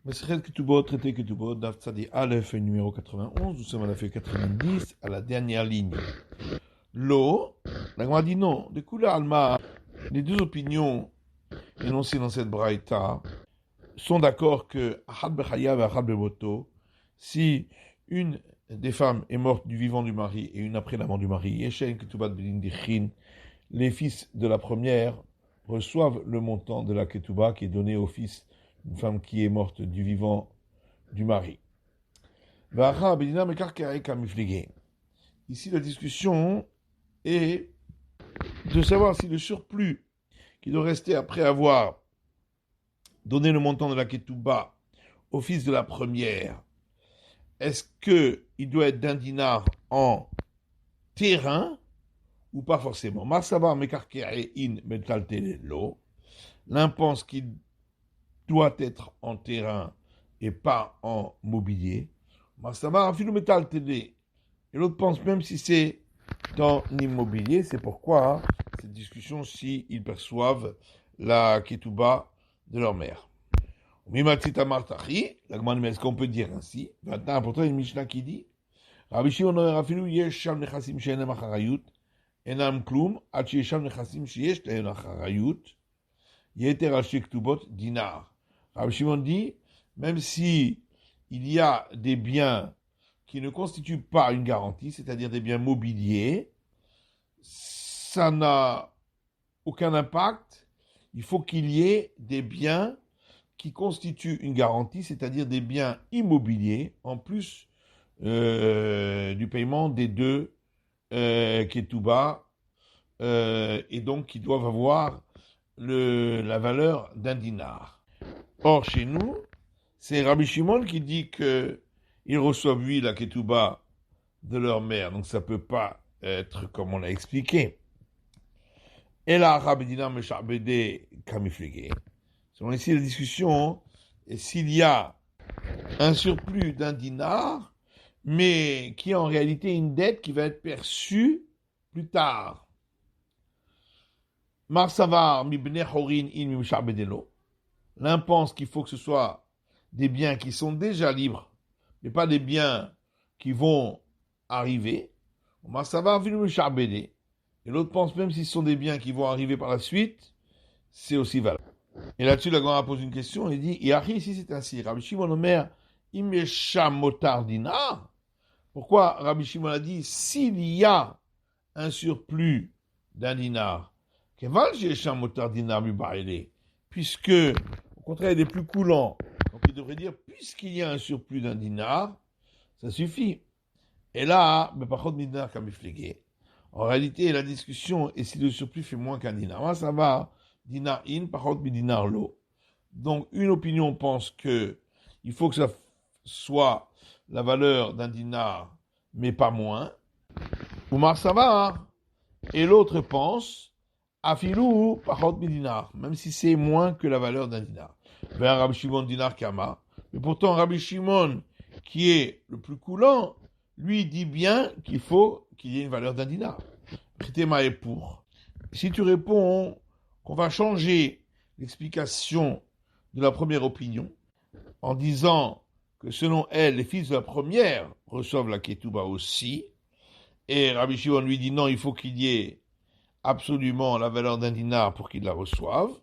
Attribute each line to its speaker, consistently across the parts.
Speaker 1: Masechet Ketubot, traité Ketubot, Daf Tzadi Aleph, numéro 91, nous sommes à la feuille 90, à la dernière ligne. L'eau, la Gemara dit non, de Kula Alma, les deux opinions énoncées dans cette braïta sont d'accord que Ahad Bechayav et Ahad Bemoto, si une des femmes est morte du vivant du mari et une après la mort du mari, Yeshen Ketubat Bedin Dichin, les fils de la première reçoivent le montant de la Ketuba qui est donné au fils d'une femme qui est morte du vivant du mari. Ici, la discussion est de savoir si le surplus qui doit rester après avoir donné le montant de la Ketuba au fils de la première, est-ce qu'il doit être d'un dinar en terrain ou pas forcément? Marsavar mekarke'e in metaltele lo. L'un pense qu'il doit être en terrain et pas en mobilier. Marsavar afilu metaltele. Et l'autre pense même si c'est en immobilier, c'est pourquoi cette discussion si ils perçoivent la ketouba de leur mère. Mimatzita martachi, la Gemara, est-ce qu'on peut dire ainsi? Maintenant, pourtant, il y a une Mishnah qui dit Rabbi Shimon omer afilu yesh sham nechassim she'enem acharayut enam klum ad sheyesham nechassim sheyesh lehem acharayut yeter al shektubot dinar. Rabbi Shimon dit même si il y a des biens qui ne constituent pas une garantie, c'est-à-dire des biens mobiliers, ça n'a aucun impact. Il faut qu'il y ait des biens qui constituent une garantie, c'est-à-dire des biens immobiliers, en plus du paiement des deux ketouba, et donc qui doivent avoir la valeur d'un dinar. Or, chez nous, c'est Rabbi Shimon qui dit qu'ils reçoivent, lui, la ketouba de leur mère, donc ça ne peut pas être comme on l'a expliqué. Et là, Rabbi Dinar Meshabede Kamiflige. Selon ici la discussion, et s'il y a un surplus d'un dinar, mais qui est en réalité une dette qui va être perçue plus tard. Marsavar mibne horin in mimshabedelo. L'un pense qu'il faut que ce soit des biens qui sont déjà libres, mais pas des biens qui vont arriver. Marsavar vinu mimshabede. Et l'autre pense même si ce sont des biens qui vont arriver par la suite, c'est aussi valable. Et là-dessus, la Gemara pose une question et dit Yahi, si c'est ainsi, Rabbi Shimon Omer, Imesham motar dinar. Pourquoi Rabbi Shimon a dit s'il y a un surplus d'un dinar, Keval Shesham motar dinar mubaile, puisque, au contraire, il est plus coulant. Donc il devrait dire puisqu'il y a un surplus d'un dinar, ça suffit. Et là, par contre, dinar kamiflégué. En réalité, la discussion est si le surplus fait moins qu'un dinar. Moi, ça va. Dinar in, par contre, dinar lo. Donc, une opinion pense que il faut que ça soit la valeur d'un dinar, mais pas moins. Ou marsava. Et l'autre pense, afilou, par contre, dinar, même si c'est moins que la valeur d'un dinar. Vers Rabbi Shimon dinar kama. Mais pourtant, Rabbi Shimon, qui est le plus coulant, lui dit bien qu'il faut qu'il y ait une valeur d'un dinar. Pritema est pour. Si tu réponds qu'on va changer l'explication de la première opinion en disant que selon elle, les fils de la première reçoivent la ketouba aussi, et Rabbi Shimon lui dit non, il faut qu'il y ait absolument la valeur d'un dinar pour qu'ils la reçoivent.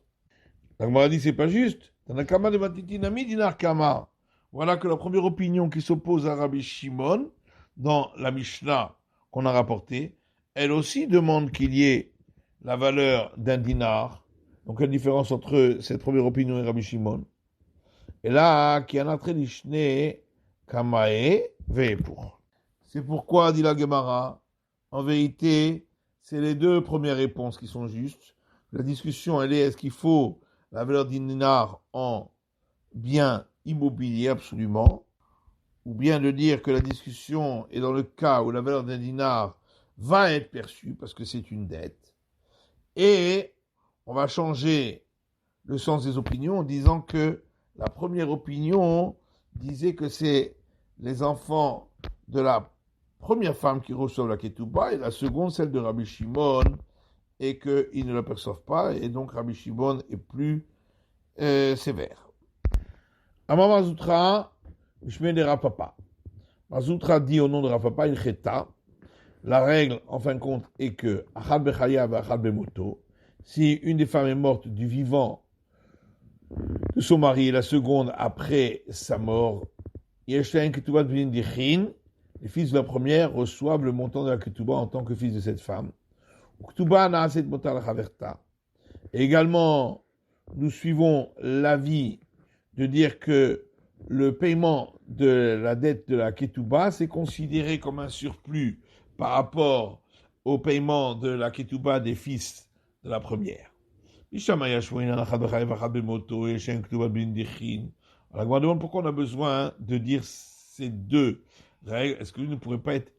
Speaker 1: La Gemara dit c'est pas juste. Tanakama de Matitinami dinar kama. Voilà que la première opinion qui s'oppose à Rabbi Shimon dans la Mishnah qu'on a rapportée, elle aussi demande qu'il y ait la valeur d'un dinar. Donc, quelle différence entre cette première opinion et Rabbi Shimon? Et là, qui en a très lishné, kamae, ve'epur. C'est pourquoi, dit la Gemara, en vérité, c'est les deux premières réponses qui sont justes. La discussion, elle est, est-ce qu'il faut la valeur d'un dinar en bien immobilier, absolument, ou bien de dire que la discussion est dans le cas où la valeur d'un dinar va être perçue, parce que c'est une dette, et on va changer le sens des opinions en disant que la première opinion disait que c'est les enfants de la première femme qui reçoivent la ketouba et la seconde celle de Rabbi Shimon et qu'ils ne la perçoivent pas et donc Rabbi Shimon est plus sévère. Amar Mazoutra, Mishme de Rapapa. Mazoutra dit au nom de Rapapa une cheta. La règle, en fin de compte, est que Achad Bechayav et Achad Bemoto, si une des femmes est morte du vivant de son mari et la seconde après sa mort, Yeshlein Ketubah B'nin Dichin, les fils de la première reçoivent le montant de la Ketubah en tant que fils de cette femme. Ketubah Naaset Motar Lachaverta. Et également, nous suivons l'avis de dire que le paiement de la dette de la Ketubah, c'est considéré comme un surplus par rapport au paiement de la Ketubah des fils de la première. Alors, la demande pourquoi on a besoin de dire ces deux règles. Est-ce que l'une ne pourrait pas être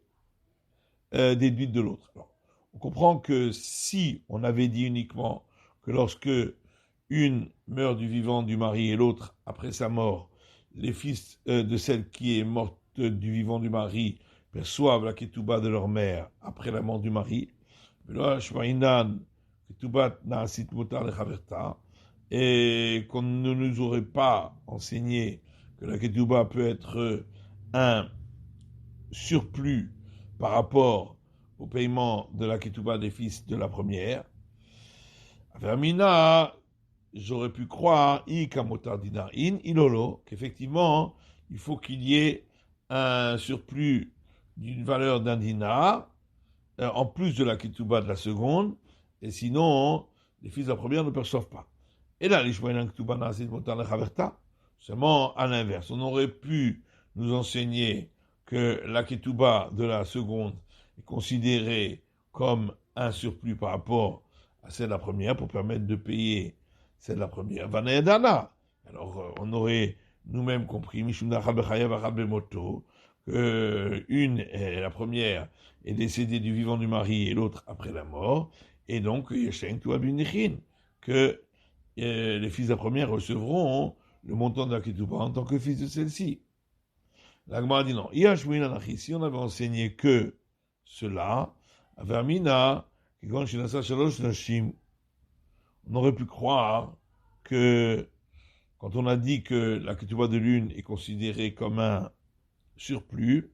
Speaker 1: déduite de l'autre? Alors, on comprend que si on avait dit uniquement que lorsque une meurt du vivant du mari et l'autre après sa mort, les fils de celle qui est morte du vivant du mari perçoivent la ketouba de leur mère après la mort du mari, et qu'on ne nous aurait pas enseigné que la ketouba peut être un surplus par rapport au paiement de la ketouba des fils de la première. Vermina, j'aurais pu croire, qu'effectivement, il faut qu'il y ait un surplus d'une valeur d'un dinar, en plus de la ketouba de la seconde, et sinon, les fils de la première ne perçoivent pas. Et là, seulement à l'inverse. On aurait pu nous enseigner que la ketouba de la seconde est considérée comme un surplus par rapport à celle de la première pour permettre de payer celle de la première. Alors, on aurait nous-mêmes compris, que la première est décédée du vivant du mari et l'autre après la mort, et donc que les fils de la première recevront le montant de la ketouba en tant que fils de celle-ci. La Gemara dit non. Si on avait enseigné que cela, on aurait pu croire que quand on a dit que la ketouba de l'une est considérée comme un surplus,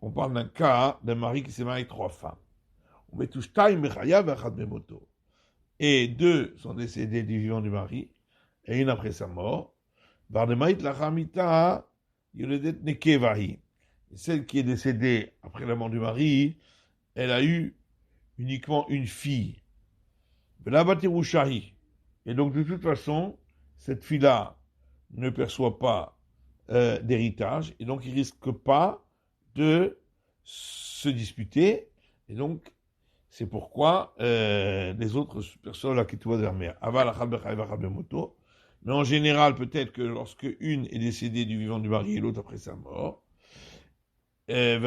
Speaker 1: on parle d'un cas d'un mari qui s'est marié avec 3 femmes. Et 2 sont décédées du vivant du mari, et une après sa mort. Celle qui est décédée après la mort du mari, elle a eu uniquement une fille. Et donc de toute façon, cette fille-là ne perçoit pas d'héritage, et donc il ne risque pas de se disputer, et donc c'est pourquoi les autres perçoivent la ketouba de leur mère. Mais en général, peut-être que lorsque une est décédée du vivant du mari et l'autre après sa mort, et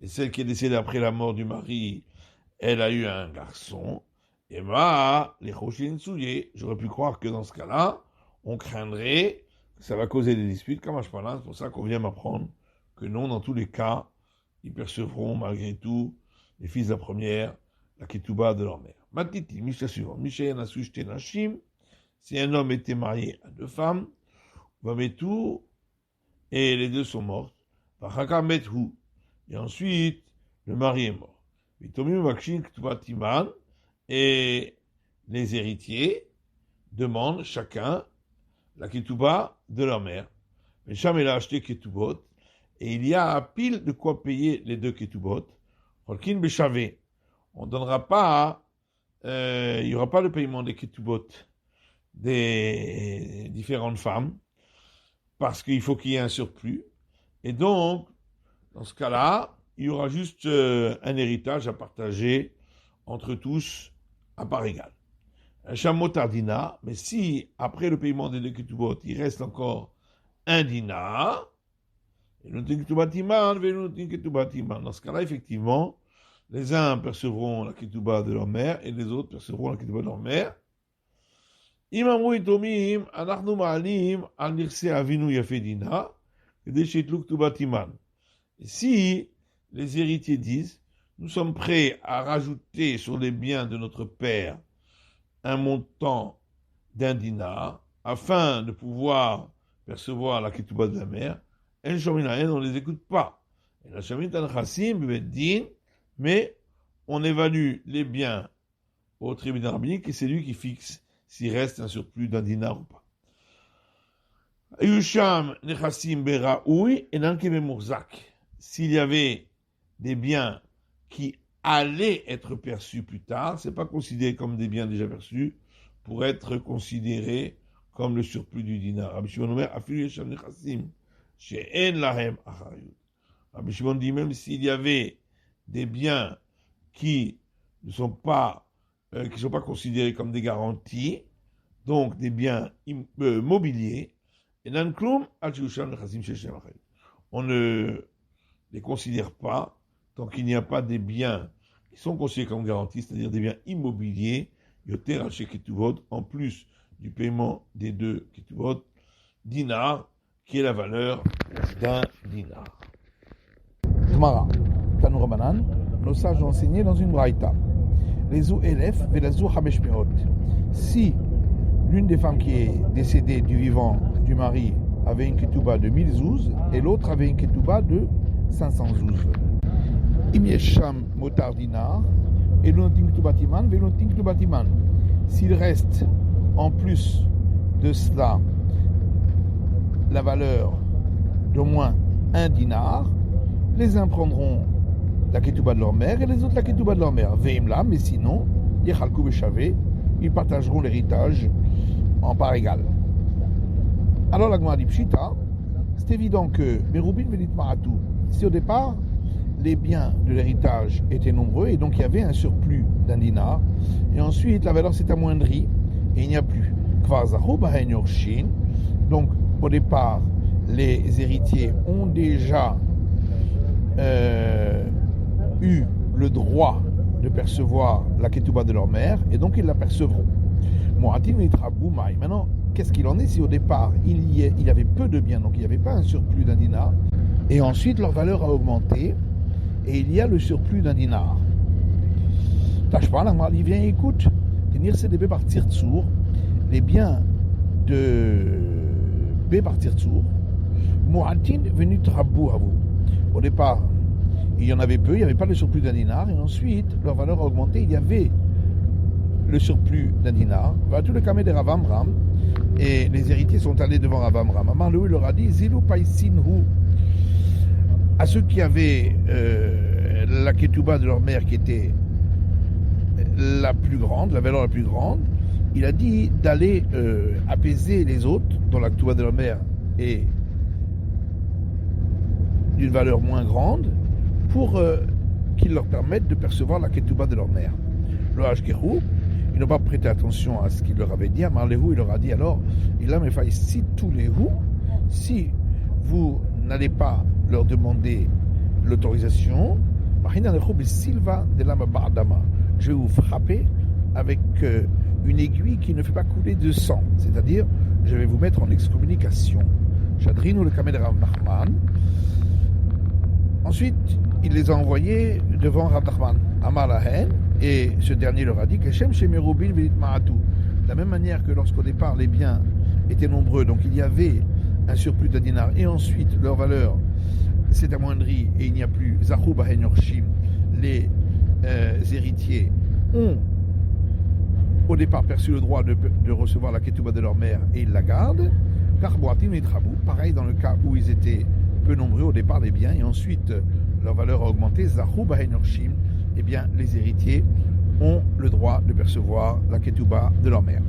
Speaker 1: celle qui est décédée après la mort du mari, elle a eu un garçon, et j'aurais pu croire que dans ce cas-là, on craindrait que ça va causer des disputes, comme c'est pour ça qu'on vient m'apprendre que non, dans tous les cas, ils percevront malgré tout, les fils de la première, la ketouba de leur mère. Matiti, Misha suivant. Mishayen Asushte Nashim, si un homme était marié à 2 femmes, Vametou, et les 2 sont mortes, Vachaka Methu, et ensuite, le mari est mort. Vitomi Makshin Ketouba Timan, et les héritiers demandent chacun la ketouba de leur mère. Mais Cham a acheté ketubot, et il y a pile de quoi payer les 2 ketubot. Holkin Beshavé. On ne donnera pas, il n'y aura pas le paiement des ketubot des différentes femmes, parce qu'il faut qu'il y ait un surplus. Et donc, dans ce cas-là, il y aura juste un héritage à partager entre tous à part égale. Un chameau tardina, mais si, après le paiement des 2 ketubot, il reste encore un dinar, dans ce cas-là, effectivement, les uns percevront la ketouba de leur mère et les autres percevront la ketouba de leur mère. Si les héritiers disent, nous sommes prêts à rajouter sur les biens de notre père un montant d'un dinar, afin de pouvoir percevoir la ketouba de la mer, on ne les écoute pas. Et la shamit al-chassim, mais on évalue les biens au tribunal rabbinique et c'est lui qui fixe s'il reste un surplus d'un dinar ou pas. Yusham nechassim beraoui et nankebe murzak. S'il y avait des biens qui allaient être perçus plus tard, c'est pas considéré comme des biens déjà perçus pour être considéré comme le surplus du dinar. Rabbi Shimon Omer, afilu yesham nechassim she'en lahem acharayut. Rabbi Shimon dit même s'il y avait des biens qui ne sont pas considérés comme des garanties, donc des biens mobiliers, on ne les considère pas tant qu'il n'y a pas des biens qui sont considérés comme garantis, c'est-à-dire des biens immobiliers, yoter al ketuvot, en plus du paiement des 2 ketuvot, dinar, qui est la valeur d'un dinar.
Speaker 2: Gemara, Tanu Rabanan, nos sages ont enseigné dans une braïta. Les ou elef velazu hamesh meot. Si l'une des femmes qui est décédée du vivant du mari avait une ketouba de 1000 zouz et l'autre avait une ketouba de 500 zouz. Im yesham motar dinar et l'onting ketubatiman velonting ketubatiman. S'il reste en plus de cela la valeur d'au moins un dinar, les uns prendront la ketouba de leur mère et les autres la ketouba de leur mère. Veimla, mais sinon, yechalku beshavé, ils partageront l'héritage en part égale. Alors la Gemara dit Pshita, c'est évident que Merubin Velit Maratou, si au départ les biens de l'héritage étaient nombreux et donc il y avait un surplus d'un dinar, et ensuite la valeur s'est amoindrie et il n'y a plus. Donc au départ les héritiers ont déjà eu le droit de percevoir la ketouba de leur mère et donc ils la percevront. Maintenant, qu'est-ce qu'il en est si au départ il y avait peu de biens, donc il n'y avait pas un surplus d'un dinar, et ensuite leur valeur a augmenté et il y a le surplus d'un dinar. Tâche pas, il vient écoute, tenir CDB partir tsour, les biens de B partir tsour, Mouratin venu trabou à vous. Au départ, il y en avait peu, il n'y avait pas le surplus d'un dinar, et ensuite leur valeur a augmenté, il y avait le surplus d'un dinar. Va tout le camé de Rav Amram, et les héritiers sont allés devant Rav Amram. Amarlou, il leur a dit Zilou Paisinhu, à ceux qui avaient la ketouba de leur mère qui était la plus grande, la valeur la plus grande, il a dit d'aller apaiser les autres dont la ketouba de leur mère est d'une valeur moins grande pour qu'ils leur permettent de percevoir la ketouba de leur mère. Le Hashkehu, ils n'ont pas prêté attention à ce qu'il leur avait dit. À Marlehu, il leur a dit alors, il a fait si tous les roues, si vous n'allez pas leur demander l'autorisation, je vais vous frapper avec une aiguille qui ne fait pas couler de sang, c'est-à-dire je vais vous mettre en excommunication. Shadrinu le Kamed Rav Nachman. Ensuite, il les a envoyés devant Rav Nachman, Amar Lahen, et ce dernier leur a dit que Shem Shemerubin Velit Ma'atu. De la même manière que lorsqu'au départ les biens étaient nombreux, donc il y avait un surplus d'un dinar, et ensuite leur valeur s'est amoindrie et il n'y a plus Zachou Bahen Yorshim, les héritiers ont au départ perçu le droit de recevoir la ketouba de leur mère et ils la gardent. Karboatim et Trabou, pareil dans le cas où ils étaient peu nombreux au départ les biens et ensuite leur valeur a augmenté. Zachou Bahen Yorshim, eh bien les héritiers ont le droit de percevoir la ketouba de leur mère.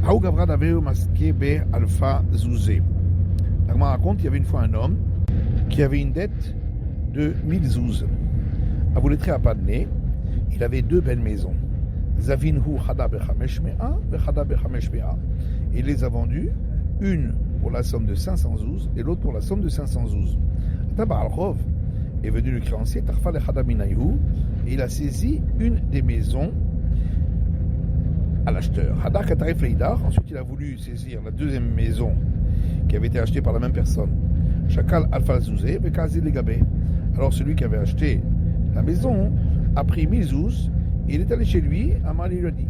Speaker 2: Haou Gavra Daveo Maske Be Alpha Zouzé. L'Agma raconte qu'il y avait une fois un homme qui avait une dette de 1000 zouz. À Bouletré à Padné, il avait 2 belles maisons. Zavinhu Chada Bechamesh Mea, Bechada Bechamesh Mea. Et il les a vendues, une pour la somme de 500 zouz et l'autre pour la somme de 500 zouz. Tabar al-Rov est venu le créancier, Tarfa Lechada Minayhu, et il a saisi une des maisons à l'acheteur. Hadar Katarif Leidar, ensuite il a voulu saisir la deuxième maison qui avait été achetée par la même personne. Shakal Alpha Zouzé, Bekazi Legabé. Alors celui qui avait acheté la maison a pris 1000 zouz Il est allé chez lui, Amal lui a dit,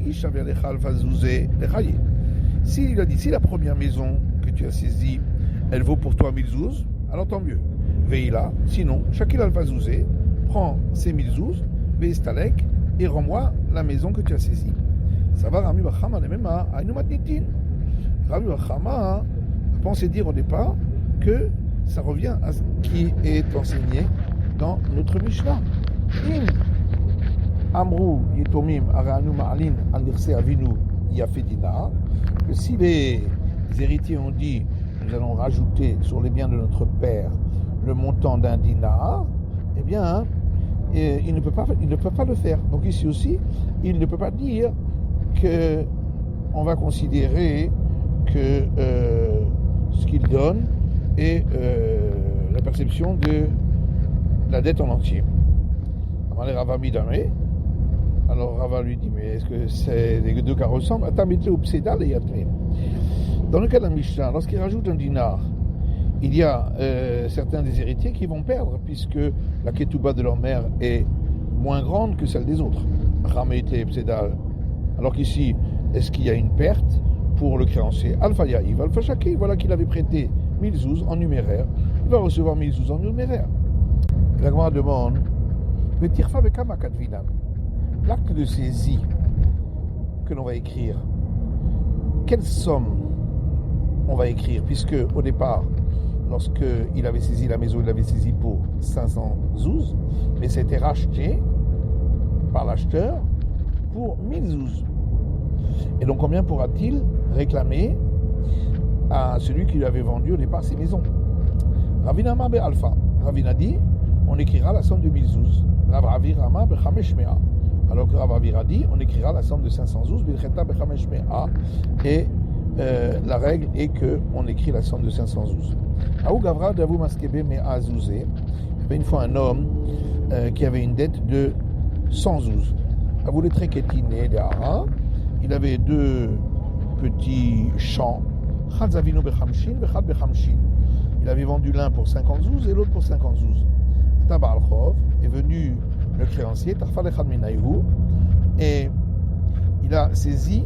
Speaker 2: s'il a dit, si la première maison que tu as saisie, elle vaut pour toi 1000 zouz, alors tant mieux. Veila, sinon, Shakil al-Fazouzé, prends ces 1000 zouz, Veistalek, et rends-moi la maison que tu as saisie. Ça va, Rami Bachama, même à Aïnoumatnitin. Rami Bachama a pensé dire au départ que ça revient à ce qui est enseigné dans notre Mishnah. Amrou Yitomim Aranu Ma'alin Al-Nirse Avinu Yafedina, que si les héritiers ont dit nous allons rajouter sur les biens de notre père le montant d'un dinar, eh bien, il ne peut pas le faire. Donc ici aussi, il ne peut pas dire que on va considérer que ce qu'il donne est la perception de la dette en entier. Alors Rava lui dit, mais est-ce que les deux cas ressemblent? Dans le cas d'un Mishnah, lorsqu'il rajoute un dinar, il y a certains des héritiers qui vont perdre, puisque la ketouba de leur mère est moins grande que celle des autres. Alors qu'ici, est-ce qu'il y a une perte pour le créancier? Alpha Yahiv, Alpha Shaki, voilà qu'il avait prêté 1000 zouz en numéraire, il va recevoir 1000 zouz en numéraire. La Gemara demande, l'acte de saisie que l'on va écrire, quelle somme on va écrire, puisque au départ, lorsqu'il avait saisi la maison, il l'avait saisi pour 500 zouz, mais c'était racheté par l'acheteur pour 1000 zouz. Et donc combien pourra-t-il réclamer à celui qui lui avait vendu au départ ses maisons? Ravina Mabe Alpha. Ravina dit, on écrira la somme de 1000 zouz. Rav Avirama Bechamesh Mea. Alors que Rav Avira dit, on écrira la somme de 500 zouz, Bilcheta Bechamesh Mea. Et la règle est qu'on écrit la somme de 500 zouz. Aou Gavra Davou Maskebe Mea Zouzé. Il y avait une fois un homme qui avait une dette de 100 zouz. Avou le Treketine de Hara. Il avait deux petits champs. Chad Zavino Bechamshin, Bechad Bechamshin. Il avait vendu l'un pour 50 zouz et l'autre pour 50 zouz. Tabar Khov est venu le créancier, Tarfal Echad Minayhu, et il a saisi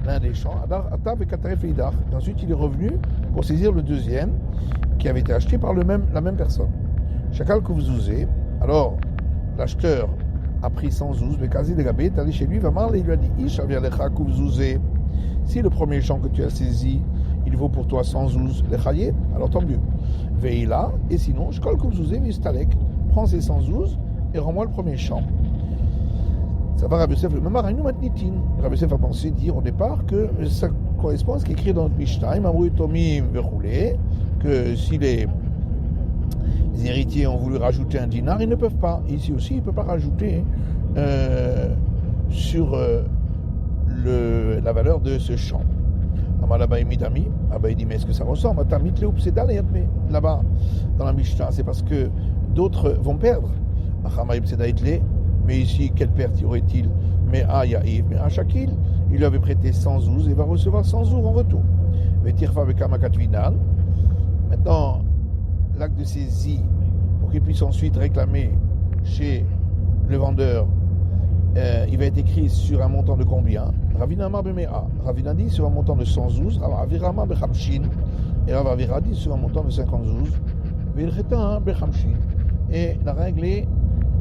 Speaker 2: l'un des champs, Atab et Kataref Eidar. Ensuite, il est revenu pour saisir le deuxième qui avait été acheté par la même personne. Shakal Kouvzouzé. Alors, l'acheteur a pris 100 zouz, le Kazi de Gabé est allé chez lui, va mal et il lui a dit Ish Avialecha Kouvzouzé. Si le premier champ que tu as saisi, il vaut pour toi 100 zouz, les chaye, alors tant mieux. Veila, et sinon, Shkol Kouvzouzé, Mistalek, prends ces 100 zouz et rends-moi le premier champ. Ça va, Rabbi Yosef, le même Araïnou Matnitin. Rabbi Yosef a pensé dire au départ que ça correspond à ce qui est écrit dans notre Mishnah, Mamrou Tomim Verroulé, que si les héritiers ont voulu rajouter un dinar, ils ne peuvent pas. Ici aussi, ils ne peuvent pas rajouter sur la valeur de ce champ. Là-bas, il dit, mais est-ce que ça ressemble? Là-bas, dans la Mishnah, c'est parce que d'autres vont perdre. Mais ici, quelle perte y aurait-il? Mais à Yahiv, mais à Shakil, il lui avait prêté 100 zouz et va recevoir 100 zouz en retour. Maintenant, l'acte de saisie, pour qu'il puisse ensuite réclamer chez le vendeur, il va être écrit sur un montant de combien? Ravina Amar Bemea. Ravina dit sur un montant de 100 zouz, Rav Avirama Bechamshin, et Rav Avira dit sur un montant de 50 zouz, Vilcheta Bechamshin. Et la règle est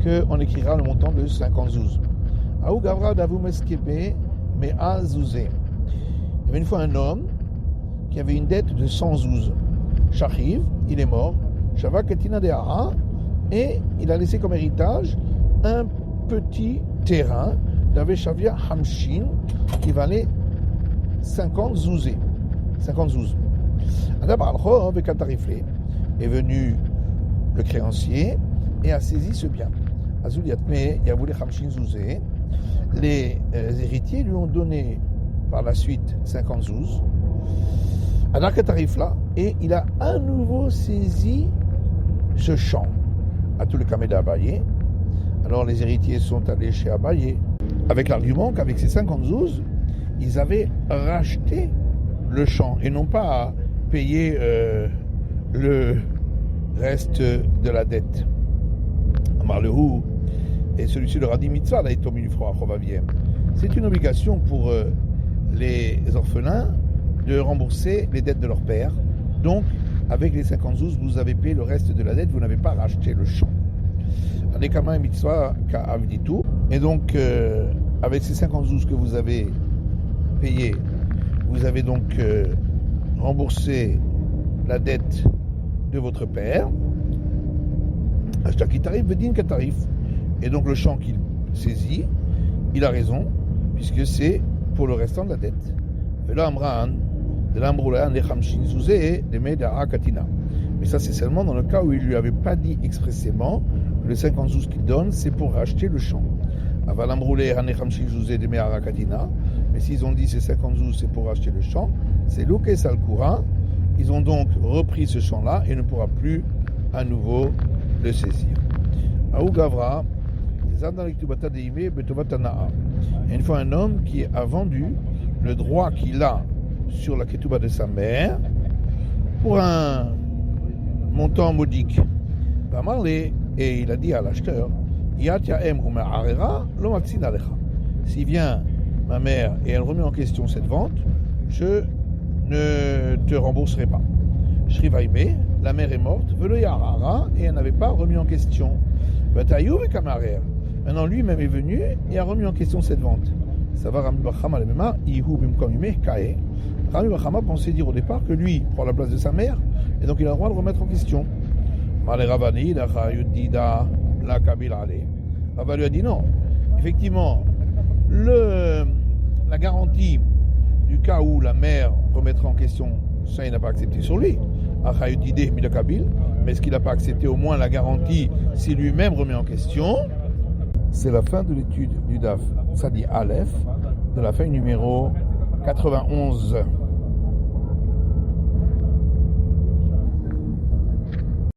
Speaker 2: qu'on écrira le montant de 50 zouz. Aou Gavra Davou Meskebe Mea Zouzé. Il y avait une fois un homme qui avait une dette de 100 zouz. Shachiv, il est mort. Shava Ketina Dehara, et il a laissé comme héritage un petit terrain d'Aveshavia Hamshin qui valait 50 zouzés. 50 zouz. Est venu le créancier et a saisi ce bien. Les héritiers lui ont donné par la suite 50 zouz. Et il a à nouveau saisi ce champ à tout le Kamed Abaye. Alors les héritiers sont allés chez Abaye avec l'argument qu'avec ces 50 zouz, ils avaient racheté le champ et non pas payé le reste de la dette. Amar Lehu, et celui-ci leur a dit mitzvah, là, c'est une obligation pour les orphelins de rembourser les dettes de leur père. Donc, avec les 50 zouz, vous avez payé le reste de la dette, vous n'avez pas racheté le champ. Et donc, avec ces 50 zouz que vous avez payés, vous avez donc remboursé la dette de votre père. Et donc le champ qu'il saisit, il a raison, puisque c'est pour le restant de la dette. Mais ça, c'est seulement dans le cas où il ne lui avait pas dit expressément que les 50 zouz qu'il donne, c'est pour racheter le champ. Mais s'ils ont dit ces 50 zouz, c'est pour racheter le champ, c'est Louké Salkoura. Ils ont donc repris ce champ-là et ne pourra plus à nouveau le saisir. Aou Gavra, une fois un homme qui a vendu le droit qu'il a sur la ketouba de sa mère pour un montant modique. Et il a dit à l'acheteur, si vient ma mère et elle remet en question cette vente, je ne te rembourserai pas. Shrivaime, la mère est morte, et elle n'avait pas remis en question. Maintenant lui-même est venu et a remis en question cette vente. Ça va Rami Bachama le Mema, Ihu Bimkomime Kae. Rami Bachama pensait dire au départ que lui prend la place de sa mère et donc il a le droit de remettre en question. Rava lui a dit non. Effectivement, la garantie du cas où la mère remettra en question, ça il n'a pas accepté sur lui. Mais est-ce qu'il n'a pas accepté au moins la garantie si lui-même remet en question? C'est la fin de l'étude du DAF Sadi Aleph, de la feuille numéro 91.